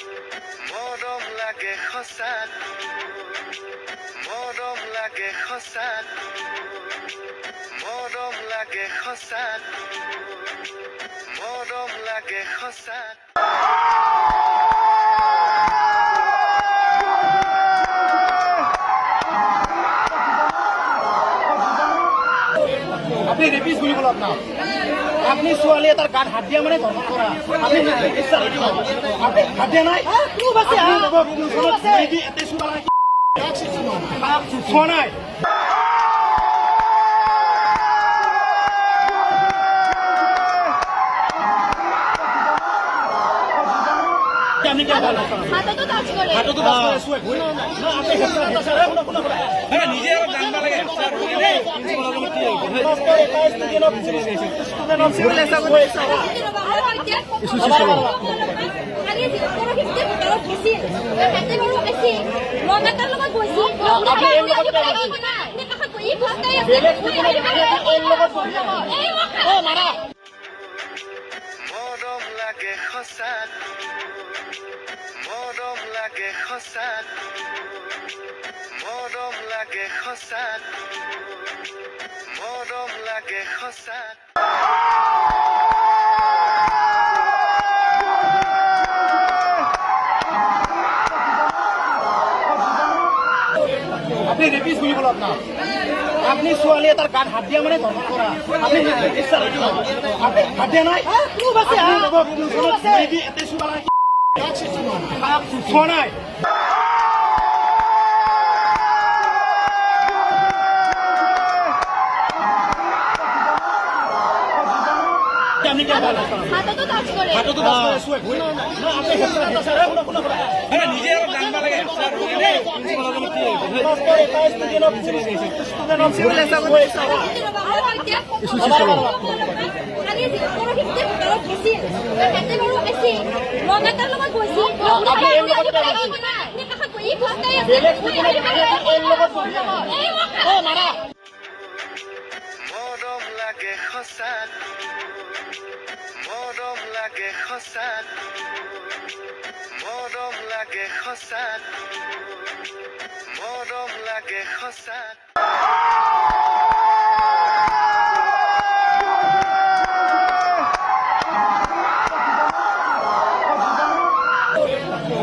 মৰম লাগে সঁচাত মৰম লাগে সঁচাত মৰম লাগে সঁচাত মৰম লাগে সঁচাত আপনি ৰেপিস গুলি বলো আপনাৰ আপনি ছোৱালী এটাৰ গাত হাত দিয়া মানে ধৰ্ষণ কৰা আপনি আপনি হাত দিয়া নাই চোৱা নাই আপনি কি বলেন হাততো টাচ কৰে হাততো টাচ কৰে শুয়ে না আপনি নিজে আৰ জানবা লাগে স্যাৰ মৰম লাগে সঁচাত মৰম লাগে সঁচাত মৰম লাগে সঁচাত মৰম লাগে সঁচাত আপনি ৰেপিস গুলি বলো আপনাৰ আপনি ছোৱালী এটাৰ গাত হাত দিয়া মানে ধৰ্ষণ কৰা আপনি হাত দিয়া নাই চোৱা নাই আপনি কি বলেন হাততো টাচ কৰে হাততো টাচ কৰে শুয়ে না আপনি নিজে আৰ জানবা লাগে স্যাৰ মৰম লাগে সঁচাত মৰম লাগে সঁচাত মৰম লাগে সঁচাত মৰম লাগে সঁচাত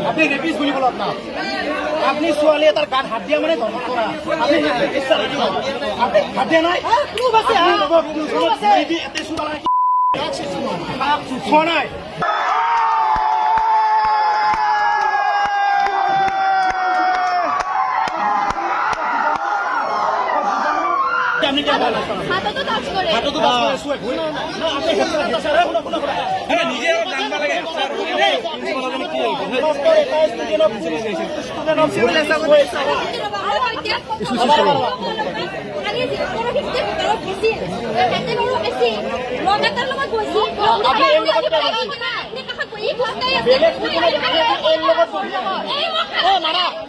আপনি ৰেপিস গুলি বলো আপনাৰ আপনি ছোৱালী এটাৰ গাত হাত দিয়া মানে ধৰ্ষণ কৰা আপনি হাত দিয়া নাই চোৱা নাই আপনি কি বলেন হাততো টাচ কৰে হাততো টাচ কৰে শুয়ে না আপনি নিজে আৰ জানবা লাগে স্যাৰ বেলেগ